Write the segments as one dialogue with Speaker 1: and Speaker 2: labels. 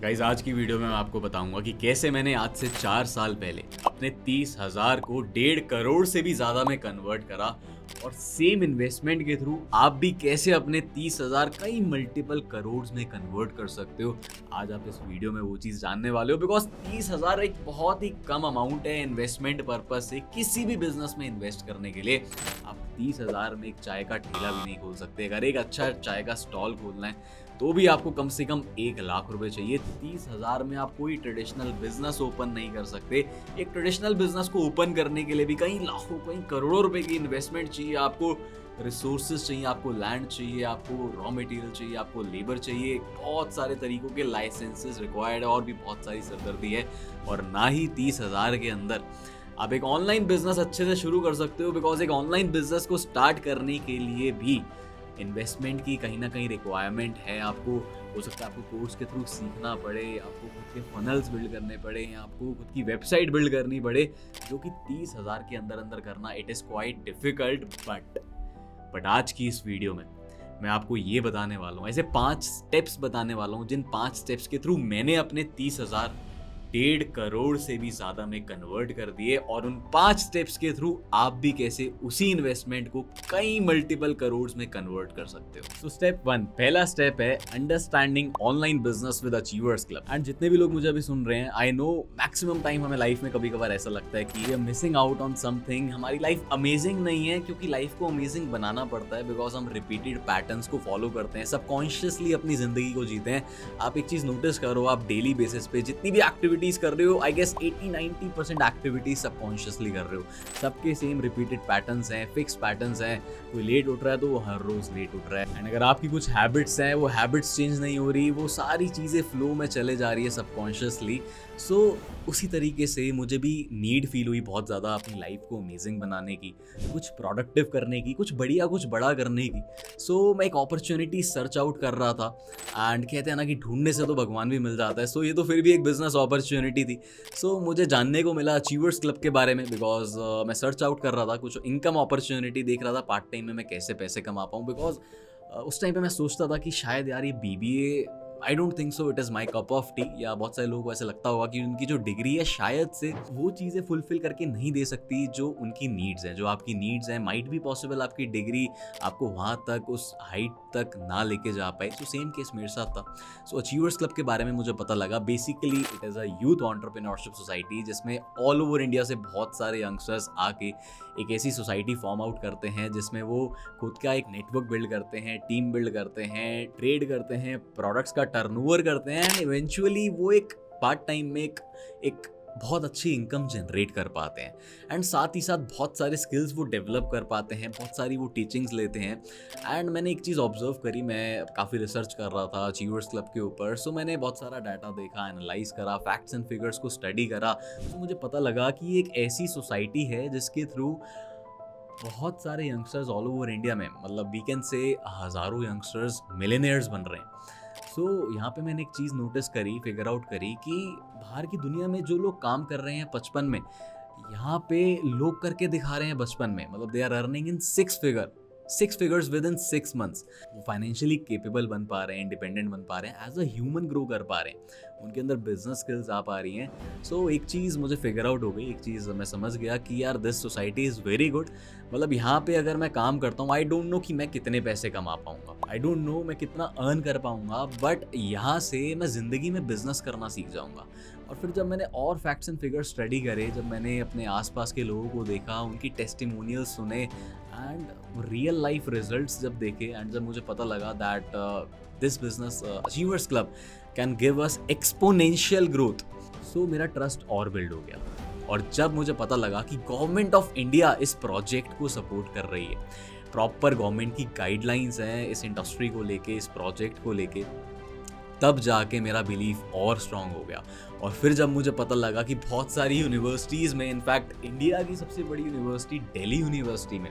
Speaker 1: Guys आज की video में मैं आपको बताऊंगा कि कैसे मैंने आज से 4 साल पहले अपने 30,000 को 1.5 करोड़ से भी ज़्यादा में कन्वर्ट करा। और सेम इन्वेस्टमेंट के थ्रू आप भी कैसे अपने 30,000 कई मल्टीपल करोड़ में कन्वर्ट कर सकते हो। आज आप इस वीडियो में वो चीज़ जानने वाले हो, बिकॉज 30,000 एक बहुत ही कम अमाउंट है इन्वेस्टमेंट पर्पज से किसी भी बिजनेस में इन्वेस्ट करने के लिए। आप 30,000 में एक चाय का ठेला भी नहीं खोल सकते। अगर एक अच्छा चाय का स्टॉल खोलना है तो भी आपको कम से कम 1 लाख रुपए चाहिए। 30,000 में आप कोई ट्रेडिशनल बिजनेस ओपन नहीं कर सकते। एक ट्रेडिशनल बिजनेस को ओपन करने के लिए भी कई लाखों कई करोड़ों रुपए की इन्वेस्टमेंट चाहिए। आपको रिसोर्सेज चाहिए, आपको लैंड चाहिए, आपको रॉ मटेरियल चाहिए, आपको लेबर चाहिए, बहुत सारे तरीकों के लाइसेंसेस रिक्वायर्ड है और भी बहुत सारी सरदर्दी है। और ना ही 30,000 के अंदर आप एक ऑनलाइन बिजनेस अच्छे से शुरू कर सकते हो, बिकॉज एक ऑनलाइन बिजनेस को स्टार्ट करने के लिए भी इन्वेस्टमेंट की कहीं ना कहीं रिक्वायरमेंट है। आपको हो सकता है आपको कोर्स के थ्रू सीखना पड़े, आपको खुद के फनल्स बिल्ड करने पड़े, या आपको खुद की वेबसाइट बिल्ड करनी पड़े, जो कि 30,000 के अंदर अंदर करना it is quite difficult. But आज की इस वीडियो में मैं आपको ये बताने वाला हूँ, ऐसे 5 स्टेप्स बताने वाला हूँ जिन 5 स्टेप्स के थ्रू मैंने अपने 30,000 1.5 करोड़ से भी ज्यादा में कन्वर्ट कर दिए। और उन 5 स्टेप्स के थ्रू आप भी कैसे उसी इन्वेस्टमेंट को कई मल्टीपल करोड़ में कन्वर्ट कर सकते हो। तो स्टेप 1, पहला स्टेप है understanding online business with achievers club. And जितने भी लोग मुझे अभी सुन रहे हैं, आई नो मैक्सिमम टाइम हमें लाइफ में कभी कभार ऐसा लगता है कि we are missing out on something, हमारी लाइफ अमेजिंग नहीं है, क्योंकि लाइफ को अमेजिंग बनाना पड़ता है बिकॉज हम रिपीटेड पैटर्न्स को फॉलो करते हैं, सबकॉन्शियसली अपनी जिंदगी को जीते हैं। आप एक चीज नोटिस करो, आप डेली बेसिस पे जितनी भी एक्टिविटीज कर रहे हो, आई गेस 80-90% एक्टिविटीज सबकॉन्शियसली कर रहे हो। सबके सेम रिपीटेड पैटर्न्स हैं, फिक्स पैटर्न्स हैं। कोई लेट उठ रहा है तो वो हर रोज लेट उठ रहा है। एंड अगर आपकी कुछ हैबिट्स हैं, वो हैबिट्स चेंज नहीं हो रही, वो सारी चीजें फ्लो में चले जा रही है सबकॉन्शियसली। सो उसी तरीके से मुझे भी नीड फील हुई बहुत ज़्यादा अपनी लाइफ को अमेजिंग बनाने की, कुछ प्रोडक्टिव करने की, कुछ बढ़िया कुछ बड़ा करने की। सो मैं एक अपॉर्चुनिटी सर्च आउट कर रहा था। एंड कहते हैं ना कि ढूंढने से तो भगवान भी मिल जाता है। सो ये तो फिर भी एक बिजनेस अपॉर्चुनिटी थी। सो मुझे जानने को मिला अचीवर्स क्लब के बारे में, बिकॉज मैं सर्च आउट कर रहा था, कुछ इनकम अपॉर्चुनिटी देख रहा था पार्ट टाइम में मैं कैसे पैसे कमा पाऊँ। बिकॉज उस टाइम पे मैं सोचता था कि शायद यार ये BBA I don't think so it is my cup of T, या बहुत सारे लोगों को ऐसे लगता होगा कि उनकी जो डिग्री है शायद से वो चीज़ें फुलफिल करके नहीं दे सकती जो उनकी नीड्स हैं, जो आपकी नीड्स हैं। माइट भी पॉसिबल आपकी डिग्री आपको वहाँ तक, उस हाइट तक ना लेके जा पाए। सो सेम केस मेरे साथ था। सो अचीवर्स क्लब के बारे में मुझे पता लगा। Basically it is a youth entrepreneurship society, जिसमें ऑल ओवर इंडिया से बहुत सारे यंगस्टर्स आके एक ऐसी सोसाइटी फॉर्म आउट करते हैं जिसमें वो खुद का एक नेटवर्क बिल्ड करते हैं, टीम बिल्ड करते हैं, ट्रेड करते हैं, प्रोडक्ट्स का टर्नओवर करते हैं, एंड इवेंचुअली वो एक पार्ट टाइम में एक बहुत अच्छी इनकम जनरेट कर पाते हैं। एंड साथ ही साथ बहुत सारे स्किल्स वो डेवलप कर पाते हैं, बहुत सारी वो टीचिंग्स लेते हैं। एंड मैंने एक चीज़ ऑब्जर्व करी, मैं काफ़ी रिसर्च कर रहा था अचीवर्स क्लब के ऊपर। सो मैंने बहुत सारा डाटा देखा, एनालाइज करा, फैक्ट्स एंड फिगर्स को स्टडी करा। तो मुझे पता लगा कि ये एक ऐसी सोसाइटी है जिसके थ्रू बहुत सारे यंगस्टर्स ऑल ओवर इंडिया में, मतलब वी कैन से हज़ारों यंगस्टर्स मिलियनेयर्स बन रहे हैं। सो यहाँ पे मैंने एक चीज़ नोटिस करी, फिगर आउट करी कि बाहर की दुनिया में जो लोग काम कर रहे हैं 55 में, यहाँ पे लोग करके दिखा रहे हैं बचपन में। मतलब they are earning in 6 figures with in 6 months. वो फाइनेंशियली केपेबल बन पा रहे हैं, इंडिपेंडेंट बन पा रहे हैं, एज अ ह्यूमन ग्रो कर पा रहे हैं, उनके अंदर बिजनेस स्किल्स आ पा रही हैं। सो एक चीज़ मुझे फिगर आउट हो गई, एक चीज़ मैं समझ गया कि यार this society is very good. मतलब यहाँ पे अगर मैं काम करता हूँ, आई डोंट नो कि मैं कितने पैसे कमा पाऊँगा, आई डोंट नो मैं कितना अर्न कर पाऊँगा, बट यहाँ से मैं ज़िंदगी में बिजनेस करना सीख जाऊँगा। और फिर जब मैंने और फैक्ट्स एंड फिगर्स स्टडी करे, जब मैंने अपने आसपास के लोगों को देखा, उनकी टेस्टिमोनियल्स सुने, एंड रियल लाइफ रिजल्ट्स जब देखे, एंड जब मुझे पता लगा that this business achievers club can give us exponential growth, so मेरा ट्रस्ट और बिल्ड हो गया। और जब मुझे पता लगा कि गवर्नमेंट ऑफ इंडिया इस प्रोजेक्ट को सपोर्ट कर रही है, प्रॉपर गवर्नमेंट की गाइडलाइंस हैं इस इंडस्ट्री को लेके, इस प्रोजेक्ट को लेके, तब जाके मेरा बिलीफ और स्ट्रांग हो गया। और फिर जब मुझे पता लगा कि बहुत सारी यूनिवर्सिटीज़ में, इनफैक्ट इंडिया की सबसे बड़ी यूनिवर्सिटी दिल्ली यूनिवर्सिटी में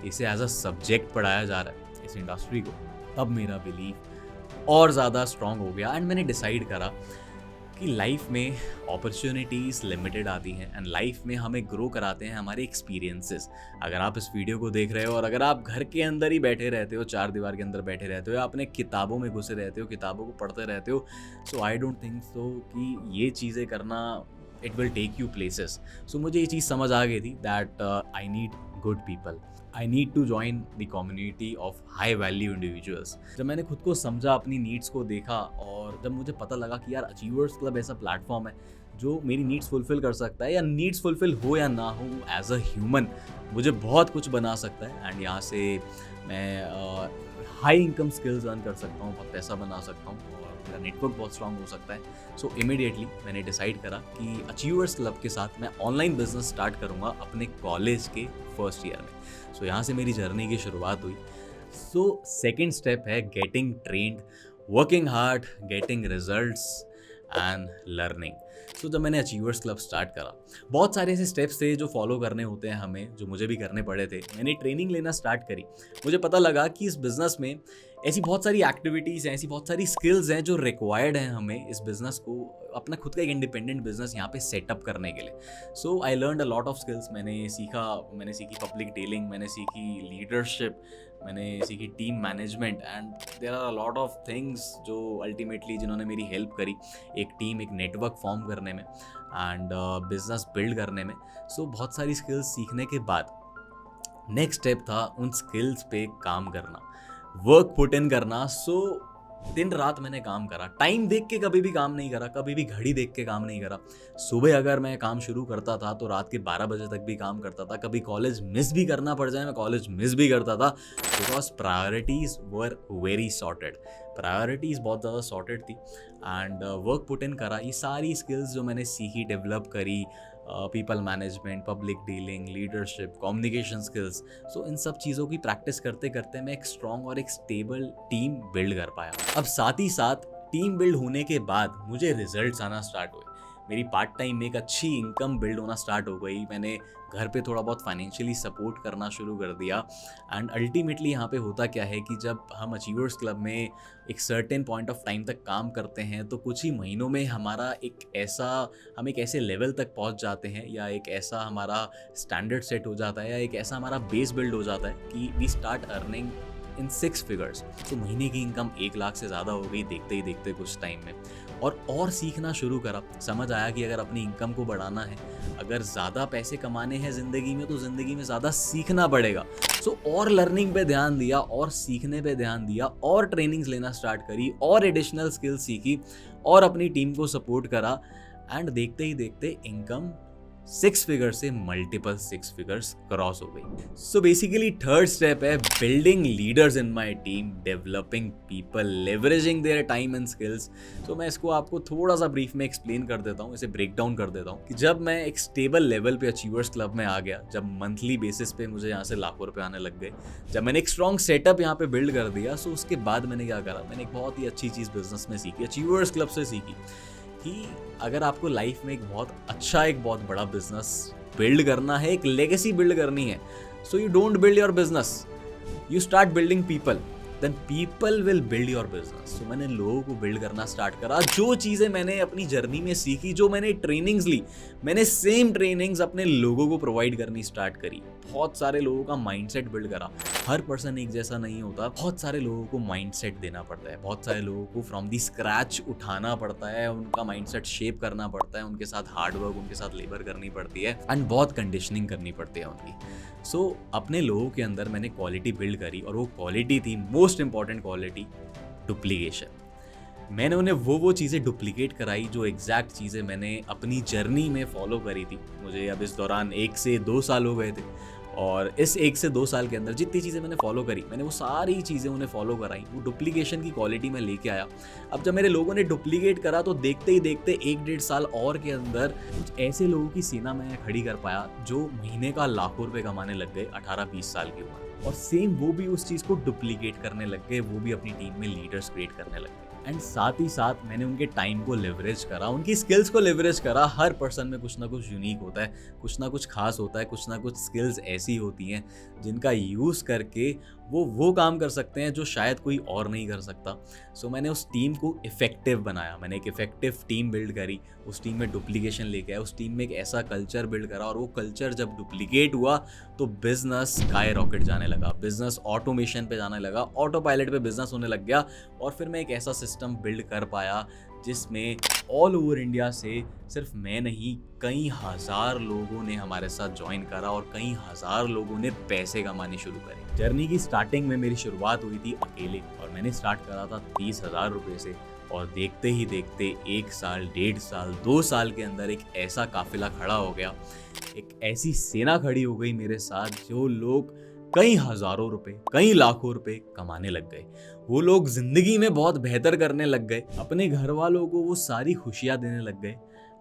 Speaker 1: इसे एज अ सब्जेक्ट पढ़ाया जा रहा है, इस इंडस्ट्री को, तब मेरा बिलीफ और ज़्यादा स्ट्रांग हो गया। एंड मैंने डिसाइड करा कि लाइफ में अपॉर्चुनिटीज़ लिमिटेड आती हैं एंड लाइफ में हमें ग्रो कराते हैं हमारे एक्सपीरियंसेस। अगर आप इस वीडियो को देख रहे हो और अगर आप घर के अंदर ही बैठे रहते हो, चार दीवार के अंदर बैठे रहते हो या अपने किताबों में घुसे रहते हो, किताबों को पढ़ते रहते हो, सो आई डोंट थिंक सो कि ये चीज़ें करना it will take you places. So मुझे ये चीज़ समझ आ गई थी that I need good people, I need to join the community of high value individuals. जब मैंने खुद को समझा, अपनी नीड्स को देखा और जब मुझे पता लगा कि यार अचीवर्स क्लब ऐसा प्लेटफॉर्म है जो मेरी नीड्स फुलफिल कर सकता है, या नीड्स फुलफिल हो या ना हो, एज अ ह्यूमन मुझे बहुत कुछ बना सकता है एंड यहाँ से मैं हाई इनकम स्किल्स अर्न कर सकता हूँ, बहुत पैसा बना सकता हूँ और मेरा नेटवर्क बहुत स्ट्रांग हो सकता है। सो इमीडिएटली मैंने डिसाइड करा कि अचीवर्स क्लब के साथ मैं ऑनलाइन बिजनेस स्टार्ट करूँगा अपने कॉलेज के फर्स्ट ईयर में। सो यहाँ से मेरी जर्नी की शुरुआत हुई। सो सेकेंड स्टेप है getting trained, working hard, getting results and learning. So जब मैंने अचीवर्स क्लब स्टार्ट करा, बहुत सारे ऐसे स्टेप्स थे जो फॉलो करने होते हैं हमें, जो मुझे भी करने पड़े थे। मैंने ट्रेनिंग लेना स्टार्ट करी। मुझे पता लगा कि इस बिज़नेस में ऐसी बहुत सारी एक्टिविटीज़ हैं, ऐसी बहुत सारी स्किल्स हैं जो रिक्वायर्ड हैं हमें इस बिज़नेस को, अपना खुद का एक इंडिपेंडेंट बिजनेस यहाँ पे सेटअप करने के लिए। So I learn a lot of skills. मैंने सीखी पब्लिक डीलिंग, मैंने सीखी लीडरशिप, मैंने सीखी team management and there are a lot of things जो अल्टीमेटली जिन्होंने मेरी हेल्प करी एक टीम, एक नेटवर्क फॉर्म करने में एंड बिजनेस बिल्ड करने में। सो बहुत सारी स्किल्स सीखने के बाद नेक्स्ट स्टेप था उन स्किल्स पे काम करना, वर्क पुट इन करना। सो दिन रात मैंने काम करा, टाइम देख के कभी भी काम नहीं करा, कभी भी घड़ी देख के काम नहीं करा। सुबह अगर मैं काम शुरू करता था तो रात के 12 बजे तक भी काम करता था। कभी कॉलेज मिस भी करना पड़ जाए मैं कॉलेज मिस भी करता था, because priorities were very sorted. Priorities बहुत ज़्यादा सॉर्टेड थी एंड वर्क पुट इन करा। ये सारी स्किल्स जो मैंने सीखी, डेवलप करी, people management, public dealing, leadership, communication skills, so इन सब चीज़ों की प्रैक्टिस करते करते मैं एक स्ट्रॉन्ग और एक स्टेबल टीम बिल्ड कर पाया। अब साथ ही साथ टीम बिल्ड होने के बाद मुझे रिजल्ट्स आना स्टार्ट हुए। मेरी पार्ट टाइम में एक अच्छी इनकम बिल्ड होना स्टार्ट हो गई। मैंने घर पे थोड़ा बहुत फाइनेंशियली सपोर्ट करना शुरू कर दिया एंड अल्टीमेटली यहाँ पे होता क्या है कि जब हम अचीवर्स क्लब में एक सर्टेन पॉइंट ऑफ टाइम तक काम करते हैं तो कुछ ही महीनों में हम एक ऐसे लेवल तक पहुँच जाते हैं, या एक ऐसा हमारा स्टैंडर्ड सेट हो जाता है, या एक ऐसा हमारा बेस बिल्ड हो जाता है कि we start earning in 6 figures. तो महीने की इनकम 1 लाख से ज़्यादा हो गई देखते ही देखते कुछ टाइम में। और सीखना शुरू करा। समझ आया कि अगर अपनी इनकम को बढ़ाना है, अगर ज़्यादा पैसे कमाने हैं ज़िंदगी में, तो ज़िंदगी में ज़्यादा सीखना पड़ेगा। सो और लर्निंग पे ध्यान दिया, और सीखने पे ध्यान दिया, और ट्रेनिंग्स लेना स्टार्ट करी, और एडिशनल स्किल्स सीखी, और अपनी टीम को सपोर्ट करा एंड देखते ही देखते इनकम 6 फिगर्स से मल्टीपल 6 फिगर्स क्रॉस हो गई। सो बेसिकली थर्ड स्टेप है building leaders in my team, developing people, leveraging their time and skills. तो मैं इसको आपको थोड़ा सा ब्रीफ में एक्सप्लेन कर देता हूँ, इसे ब्रेक डाउन कर देता हूँ कि जब मैं एक स्टेबल लेवल पे अचीवर्स क्लब में आ गया, जब मंथली बेसिस पे मुझे यहाँ से लाखों रुपए आने लग गए, जब मैंने एक स्ट्रॉन्ग सेटअप यहाँ पे बिल्ड कर दिया, सो उसके बाद मैंने क्या करा, मैंने एक बहुत ही अच्छी चीज़ बिजनेस में सीखी, अचीवर्स क्लब से सीखी कि अगर आपको लाइफ में एक बहुत बड़ा बिजनेस बिल्ड करना है, एक लेगेसी बिल्ड करनी है, so you don't build your business, you start building people, then people will build your business. तो मैंने लोगों को बिल्ड करना स्टार्ट करा। जो चीज़ें मैंने अपनी जर्नी में सीखी, जो मैंने ट्रेनिंग्स ली, मैंने सेम ट्रेनिंग्स अपने लोगों को प्रोवाइड करनी स्टार्ट करी। बहुत सारे लोगों का माइंडसेट बिल्ड करा। हर पर्सन एक जैसा नहीं होता, बहुत सारे लोगों को माइंडसेट देना पड़ता है, बहुत सारे लोगों को फ्रॉम दी स्क्रैच उठाना पड़ता है, उनका माइंडसेट शेप करना पड़ता है, उनके साथ हार्डवर्क, उनके साथ लेबर करनी पड़ती है एंड बहुत कंडीशनिंग करनी पड़ती है उनकी। सो अपने लोगों के अंदर मैंने क्वालिटी बिल्ड करी, और वो क्वालिटी थी मोस्ट इंपॉर्टेंट क्वालिटी, डुप्लीकेशन। मैंने उन्हें वो चीज़ें डुप्लीकेट कराई जो एग्जैक्ट चीज़ें मैंने अपनी जर्नी में फॉलो करी थी। मुझे अब इस दौरान 1 से 2 साल हो गए थे, और इस 1 से 2 साल के अंदर जितनी चीज़ें मैंने फॉलो करी, मैंने वो सारी चीज़ें उन्हें फॉलो कराई। वो डुप्लीकेशन की क्वालिटी में लेके आया। अब जब मेरे लोगों ने डुप्लीकेट करा तो देखते ही देखते 1-1.5 साल और के अंदर कुछ ऐसे लोगों की सेना मैं खड़ी कर पाया जो महीने का लाखों रुपए कमाने लग गए 18-20 साल की उम्र। और सेम वो भी उस चीज़ को डुप्लीकेट करने लग गए, वो भी अपनी टीम में लीडर्स क्रिएट करने लग गए। एंड साथ ही साथ मैंने उनके टाइम को लेवरेज करा, उनकी स्किल्स को लेवरेज करा। हर पर्सन में कुछ ना कुछ यूनिक होता है, कुछ ना कुछ खास होता है, कुछ ना कुछ स्किल्स ऐसी होती हैं जिनका यूज़ करके वो काम कर सकते हैं जो शायद कोई और नहीं कर सकता। सो मैंने उस टीम को इफ़ेक्टिव बनाया, मैंने एक इफ़ेक्टिव टीम बिल्ड करी, उस टीम में डुप्लीकेशन लेके आया, उस टीम में एक ऐसा कल्चर बिल्ड करा, और वो कल्चर जब डुप्लीकेट हुआ तो बिजनेस स्काई रॉकेट जाने लगा, बिजनेस ऑटोमेशन पे जाने लगा, ऑटो पायलट पे बिजनेस होने लग गया। और फिर मैं एक ऐसा सिस्टम बिल्ड कर पाया जिसमें ऑल ओवर इंडिया से सिर्फ मैं नहीं, कई हज़ार लोगों ने हमारे साथ ज्वाइन करा और कई हज़ार लोगों ने पैसे कमाने शुरू करे। जर्नी की स्टार्टिंग में मेरी शुरुआत हुई थी अकेले, और मैंने स्टार्ट करा था 30,000 रुपये से, और देखते ही देखते 1 साल, 1.5 साल, 2 साल के अंदर एक ऐसा काफिला खड़ा हो गया, एक ऐसी सेना खड़ी हो गई मेरे साथ, जो लोग कई हज़ारों रुपए, कई लाखों रुपए कमाने लग गए। वो लोग जिंदगी में बहुत बेहतर करने लग गए, अपने घर वालों को वो सारी खुशियां देने लग गए,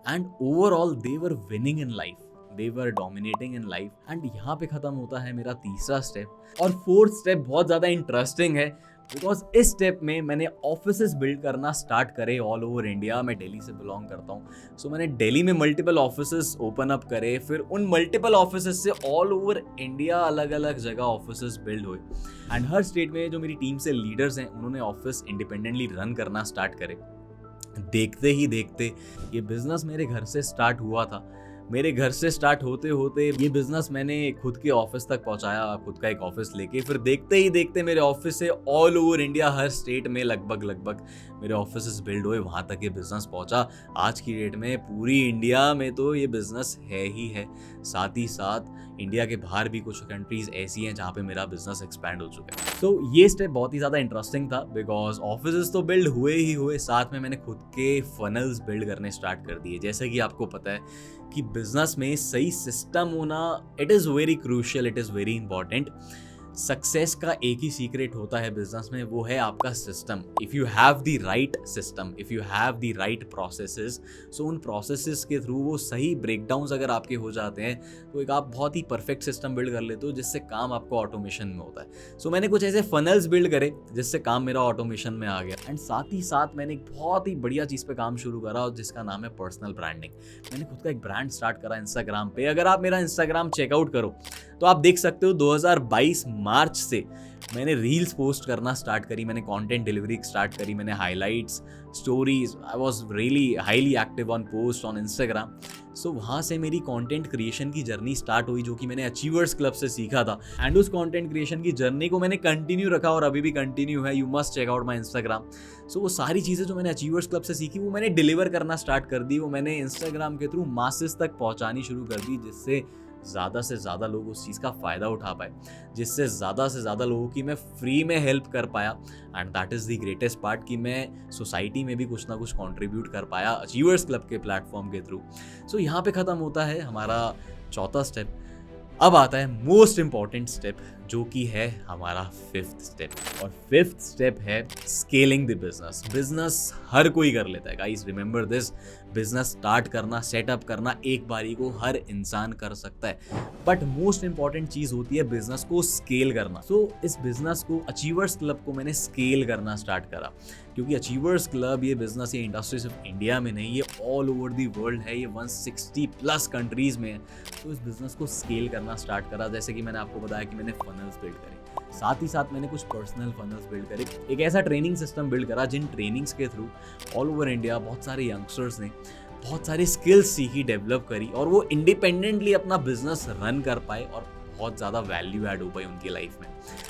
Speaker 1: and overall they were winning in life, they were dominating in life. And यहाँ पे खत्म होता है मेरा तीसरा स्टेप। और फोर्थ स्टेप बहुत ज़्यादा इंटरेस्टिंग है, बिकॉज इस स्टेप में मैंने ऑफिसेस बिल्ड करना स्टार्ट करे ऑल ओवर इंडिया। मैं दिल्ली से बिलोंग करता हूँ, सो मैंने दिल्ली में मल्टीपल ऑफिसेस ओपन अप करे, फिर उन मल्टीपल ऑफिसेस से ऑल ओवर इंडिया अलग अलग जगह ऑफिसेस बिल्ड हुए। एंड हर स्टेट में जो मेरी टीम से लीडर्स हैं, उन्होंने ऑफिस इंडिपेंडेंटली रन करना स्टार्ट करे। देखते ही देखते ये बिजनेस मेरे घर से स्टार्ट हुआ था। मेरे घर से स्टार्ट होते होते ये बिजनेस मैंने खुद के ऑफिस तक पहुंचाया, खुद का एक ऑफिस लेके। फिर देखते ही देखते मेरे ऑफिस से ऑल ओवर इंडिया, हर स्टेट में लगभग मेरे ऑफिस बिल्ड हुए, वहाँ तक ये बिजनेस पहुंचा। आज की डेट में पूरी इंडिया में तो ये बिजनेस है ही है। साथ ही साथ इंडिया के बाहर भी कुछ कंट्रीज ऐसी हैं जहाँ पे मेरा बिजनेस एक्सपैंड हो चुका है। तो ये स्टेप बहुत ही ज़्यादा इंटरेस्टिंग था, बिकॉज ऑफिस तो बिल्ड हुए ही हुए, साथ में मैंने खुद के फनल्स बिल्ड करने स्टार्ट कर दिए। जैसे कि आपको पता है कि बिजनेस में सही सिस्टम होना, it is very crucial, it is very important. Success का एक ही सीक्रेट होता है बिजनेस में, वो है आपका system. If you have the right system, if you have the right processes, so उन प्रोसेसेस के थ्रू वो सही ब्रेकडाउन्स अगर आपके हो जाते हैं, तो एक आप बहुत ही परफेक्ट सिस्टम बिल्ड कर लेते हो जिससे काम आपको ऑटोमेशन में होता है। सो मैंने कुछ ऐसे फनल्स बिल्ड करे जिससे काम मेरा ऑटोमेशन में आ गया। एंड साथ ही साथ मैंने एक बहुत ही बढ़िया चीज़ पे काम शुरू करा, जिसका नाम है पर्सनल ब्रांडिंग। मैंने खुद का एक ब्रांड स्टार्ट करा इंस्टाग्राम पे। अगर आप मेरा इंस्टाग्राम चेकआउट करो तो आप देख सकते हो 2022 मार्च से मैंने रील्स पोस्ट करना स्टार्ट करी, मैंने कंटेंट डिलीवरी स्टार्ट करी, मैंने highlights, stories, I was really highly active on post on Instagram. So वहाँ से मेरी कंटेंट क्रिएशन की जर्नी स्टार्ट हुई, जो कि मैंने अचीवर्स क्लब से सीखा था। एंड उस कंटेंट क्रिएशन की जर्नी को मैंने कंटिन्यू रखा और अभी भी कंटिन्यू है। You must check out my Instagram. So वो सारी चीज़ें जो मैंने अचीवर्स क्लब से सीखी, वो मैंने डिलीवर करना स्टार्ट कर दी, वो मैंने इंस्टाग्राम के थ्रू मासेस तक पहुँचानी शुरू कर दी, जिससे ज़्यादा से ज़्यादा लोग उस चीज़ का फ़ायदा उठा पाए, जिससे ज़्यादा से ज़्यादा लोगों की मैं फ्री में हेल्प कर पाया। And that is the greatest part, कि मैं सोसाइटी में भी कुछ ना कुछ कंट्रीब्यूट कर पाया अचीवर्स क्लब के प्लेटफॉर्म के थ्रू। सो यहाँ पे ख़त्म होता है हमारा चौथा स्टेप। अब आता है मोस्ट इम्पॉर्टेंट स्टेप, जो कि है हमारा फिफ्थ स्टेप। और फिफ्थ स्टेप है स्केलिंग द बिजनेस। बिजनेस हर कोई कर लेता है guys, remember this. Business start करना, सेटअप करना एक बारी को हर इंसान कर सकता है, बट मोस्ट इंपॉर्टेंट चीज़ होती है बिजनेस को स्केल करना। सो इस बिजनेस को, अचीवर्स क्लब को मैंने स्केल करना स्टार्ट करा, क्योंकि अचीवर्स क्लब, ये बिजनेस, ये इंडस्ट्री सिर्फ इंडिया में नहीं, ये ऑल ओवर दी वर्ल्ड है, ये 160+ कंट्रीज में है। तो इस बिजनेस को स्केल करना स्टार्ट करा। जैसे कि मैंने आपको बताया कि मैंने फनल्स बिल्ड करे, साथ ही साथ मैंने कुछ पर्सनल फनल्स बिल्ड करे, एक ऐसा ट्रेनिंग सिस्टम बिल्ड करा जिन ट्रेनिंग्स के थ्रू ऑल ओवर इंडिया बहुत सारे यंगस्टर्स ने बहुत सारी स्किल्स सीखी, डेवलप करी, और वो इंडिपेंडेंटली अपना बिजनेस रन कर पाए और बहुत ज़्यादा वैल्यू ऐड हो पाई उनकी लाइफ में।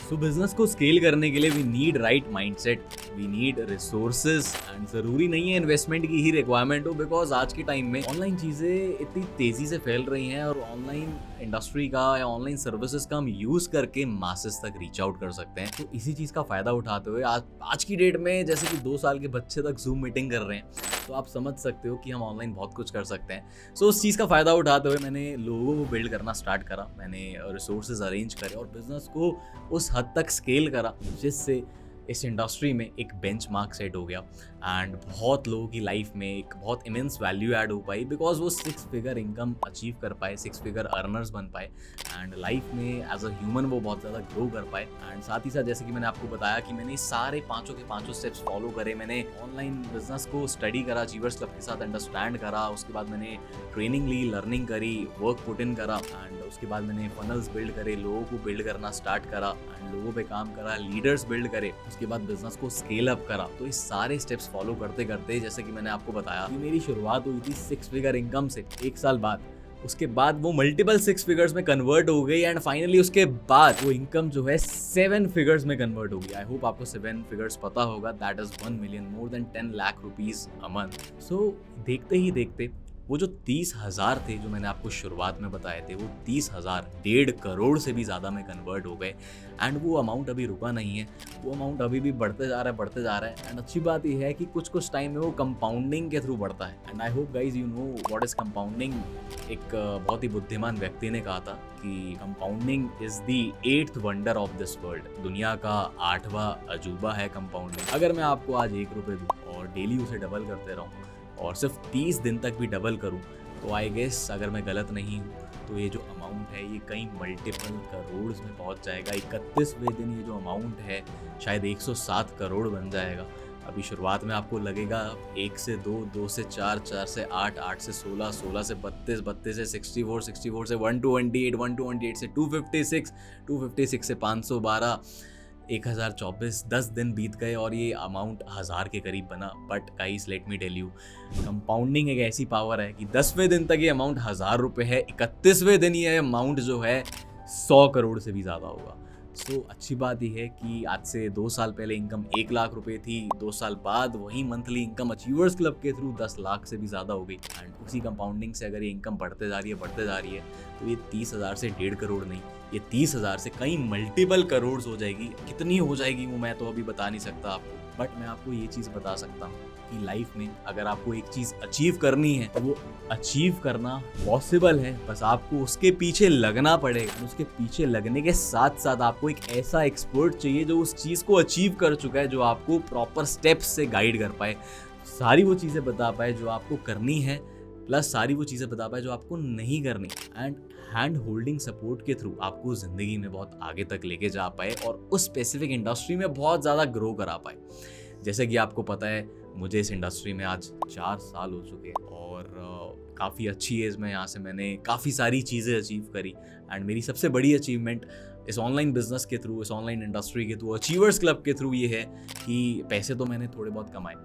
Speaker 1: सो बिजनेस को स्केल करने के लिए we need right mindset, we need resources, and ज़रूरी नहीं है इन्वेस्टमेंट की ही रिक्वायरमेंट हो, बिकॉज आज के टाइम में ऑनलाइन चीज़ें इतनी तेज़ी से फैल रही हैं और ऑनलाइन इंडस्ट्री का या ऑनलाइन सर्विसेज का हम यूज़ करके मासेस तक रीच आउट कर सकते हैं। तो इसी चीज़ का फ़ायदा उठाते हुए आज की डेट में, जैसे कि 2 साल के बच्चे तक जूम मीटिंग कर रहे हैं, तो आप समझ सकते हो कि हम ऑनलाइन बहुत कुछ कर सकते हैं। सो उस चीज़ का फ़ायदा उठाते हुए मैंने लोगों को बिल्ड करना स्टार्ट करा, मैंने रिसोर्सेज अरेंज करे और बिजनेस को उस हद तक स्केल करा जिससे इस इंडस्ट्री में एक बेंचमार्क सेट हो गया एंड बहुत लोगों की लाइफ में एक बहुत इमेंस वैल्यू ऐड हो पाई बिकॉज वो 6 फिगर इनकम अचीव कर पाए, 6 फिगर अर्नर्स बन पाए एंड लाइफ में एज अ ह्यूमन वो बहुत ज़्यादा ग्रो कर पाए। एंड साथ ही साथ जैसे कि मैंने आपको बताया कि मैंने सारे पाँचों के पाँचों स्टेप्स फॉलो करे। मैंने ऑनलाइन बिजनेस को स्टडी करा, अचीवर्स क्लब के साथ अंडरस्टैंड करा, उसके बाद मैंने ट्रेनिंग ली, लर्निंग करी, वर्क पुट इन करा एंड उसके बाद मैंने फनल्स बिल्ड करे, लोगों को बिल्ड करना स्टार्ट करा एंड लोगों पे काम करा, लीडर्स बिल्ड करे, उसके बाद बिजनेस को स्केल अप करा। तो इस सारे स्टेप्स फॉलो करते करते जैसे कि मैंने आपको बताया कि मेरी शुरुआत हुई थी 6 फिगर इनकम से 1 साल बाद, उसके बाद वो मल्टीपल 6 फिगर्स में कन्वर्ट हो गई एंड फाइनली उसके बाद वो इनकम जो है 7 फिगर्स में कन्वर्ट हो गई। आई होप आपको 7 फिगर्स पता होगा, that is 1 million, more than 10 lakh rupees a month. So देखते ही देखते वो जो 30,000 थे जो मैंने आपको शुरुआत में बताए थे, वो 30,000 1.5 करोड़ से भी ज़्यादा में कन्वर्ट हो गए एंड वो अमाउंट अभी रुका नहीं है, वो अमाउंट अभी भी बढ़ते जा रहा है एंड अच्छी बात ये है कि कुछ टाइम में वो कंपाउंडिंग के थ्रू बढ़ता है and I hope guys you know what is compounding. एक बहुत ही बुद्धिमान व्यक्ति ने कहा था कि compounding is the 8th wonder of this world, दुनिया का 8वां अजूबा है कंपाउंडिंग। अगर मैं आपको आज 1 रुपये दूँ और डेली उसे डबल करते रहूँ और सिर्फ 30 दिन तक भी डबल करूं तो आई गेस अगर मैं गलत नहीं हूं तो ये जो अमाउंट है ये कई मल्टीपल करोड़ में पहुंच जाएगा। 31वें दिन ये जो अमाउंट है शायद 107 करोड़ बन जाएगा। अभी शुरुआत में आपको लगेगा 1 से 2, 2 से 4, 4 से 8, 8 से 16, 16 से 32, 32 से 64, 64 से 128, 128 से 256, 256 से 512, 1024, 10 दिन बीत गए और ये अमाउंट 1000 के करीब बना। But guys let me tell you, compounding एक ऐसी पावर है कि 10वें दिन तक ये अमाउंट 1000 रुपये है, 31वें दिन ये अमाउंट जो है 100 करोड़ से भी ज़्यादा होगा। सो अच्छी बात यह है कि आज से 2 साल पहले इनकम 1 लाख रुपए थी, 2 साल बाद वही मंथली इनकम अचीवर्स क्लब के थ्रू 10 लाख से भी ज़्यादा हो गई एंड उसी कंपाउंडिंग से अगर ये इनकम बढ़ते जा रही है तो ये 30,000 से 1.5 करोड़ नहीं, ये 30,000 से कई मल्टीपल करोड़ हो जाएगी। कितनी हो जाएगी वो मैं तो अभी बता नहीं सकता आपको, बट मैं आपको ये चीज़ बता सकता हूँ कि लाइफ में अगर आपको एक चीज़ अचीव करनी है तो वो अचीव करना पॉसिबल है, बस आपको उसके पीछे लगना पड़ेगा। उसके पीछे लगने के साथ साथ आपको एक ऐसा एक्सपर्ट चाहिए जो उस चीज़ को अचीव कर चुका है, जो आपको प्रॉपर स्टेप्स से गाइड कर पाए, सारी वो चीज़ें बता पाए जो आपको करनी है, प्लस सारी वो चीज़ें बता पाए जो आपको नहीं करनी एंड हैंड होल्डिंग सपोर्ट के थ्रू आपको ज़िंदगी में बहुत आगे तक लेके जा पाए और उस स्पेसिफिक इंडस्ट्री में बहुत ज़्यादा ग्रो करा पाए। जैसे कि आपको पता है मुझे इस इंडस्ट्री में आज 4 साल हो चुके हैं और काफ़ी अच्छी एज में यहाँ से मैंने काफ़ी सारी चीज़ें अचीव करी एंड मेरी सबसे बड़ी अचीवमेंट इस ऑनलाइन बिजनेस के थ्रू, इस ऑनलाइन इंडस्ट्री के थ्रू, अचीवर्स क्लब के थ्रू ये है कि पैसे तो मैंने थोड़े बहुत कमाए,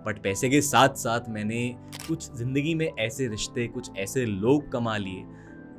Speaker 1: बट पैसे के साथ साथ मैंने कुछ ज़िंदगी में ऐसे रिश्ते, कुछ ऐसे लोग कमा लिए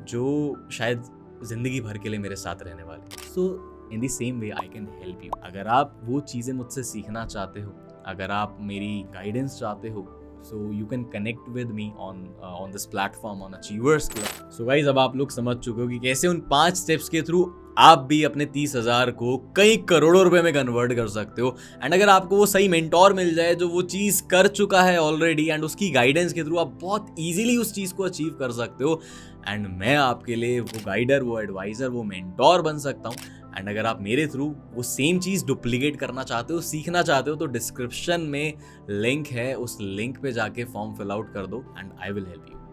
Speaker 1: जो शायद ज़िंदगी भर के लिए मेरे साथ रहने वाले। So in the same way I can help you. अगर आप वो चीज़ें मुझसे सीखना चाहते हो, अगर आप मेरी गाइडेंस चाहते हो, so you can connect with me on this platform on achievers club. So guys अब आप लोग समझ चुके हो कि कैसे उन 5 स्टेप्स के थ्रू आप भी अपने 30,000 को कई करोड़ों रुपए में कन्वर्ट कर सकते हो। एंड अगर आपको वो सही मेंटोर मिल जाए जो वो चीज़ कर चुका है ऑलरेडी एंड उसकी गाइडेंस के थ्रू आप बहुत इजीली उस चीज़ को अचीव कर सकते हो एंड मैं आपके लिए वो गाइडर, वो एडवाइज़र, वो मेंटोर बन सकता हूँ। एंड अगर आप मेरे थ्रू वो सेम चीज़ डुप्लीकेट करना चाहते हो, सीखना चाहते हो, तो डिस्क्रिप्शन में लिंक है, उस लिंक पे जाके फॉर्म फिल आउट कर दो and I will help you.